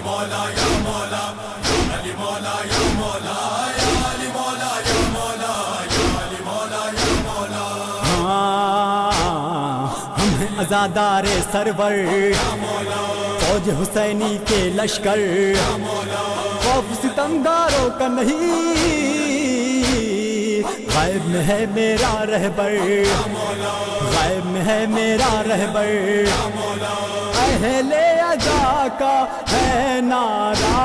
مولا یا مولا یا علی مولا یا مولا یا علی مولا یا مولا یا علی مولا یا مولا. ہم ہیں عزادار سرور فوج حسینی کے لشکر، خوف ستمگاروں کا نہیں، غائب میں ہے میرا رہبر، غائب میں ہے میرا رہبر، اہل عزا کا ہے نعرہ.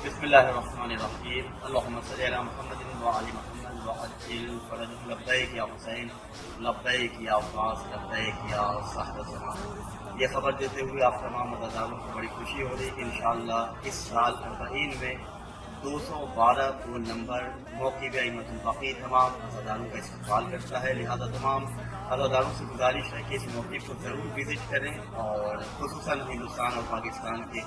بسم اللہ الرحمن الرحیم. اللہم صلی علی محمد وعلی محمد وعجل فرجہ. لبیک یا حسین، لبیک یا عباس، لبیک یا صاحب الزمان. یہ خبر دیتے ہوئے آپ تمام عزاداروں کو بڑی خوشی ہو رہی کہ انشاءاللہ اس سال 40 میں 212 پول نمبر موقع ائمۃ الباقی تمام عزاداروں کا استقبال کرتا ہے. لہذا تمام عزاداروں سے گزارش ہے کہ اس موقع کو ضرور وزٹ کریں، اور خصوصاً ہندوستان اور پاکستان کے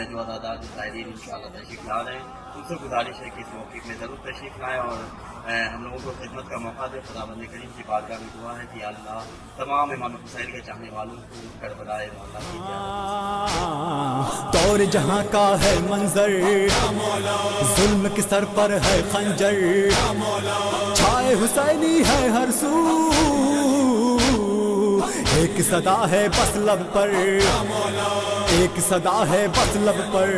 جو عزادار زائرین انشاءاللہ تشریف لا رہے ہیں ان سے گزارش ہے کہ اس موقع میں ضرور تشریف لائیں اور ہم لوگوں کو خدمت کا موقع دے. خداوند کریم کی بارگاہ میں دعا ہے کہ یا اللہ تمام امام حسین کے چاہنے والوں کو کربلا مولا کی دور جہاں کا ہے منظر، ظلم کے سر پر ہے خنجر، چھائے حسینی ہے ہر سو، ایک صدا ہے بس لب پر، ایک صدا ہے بس لب پر،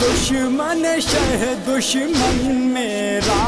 دشمن شہ دشمن میرا.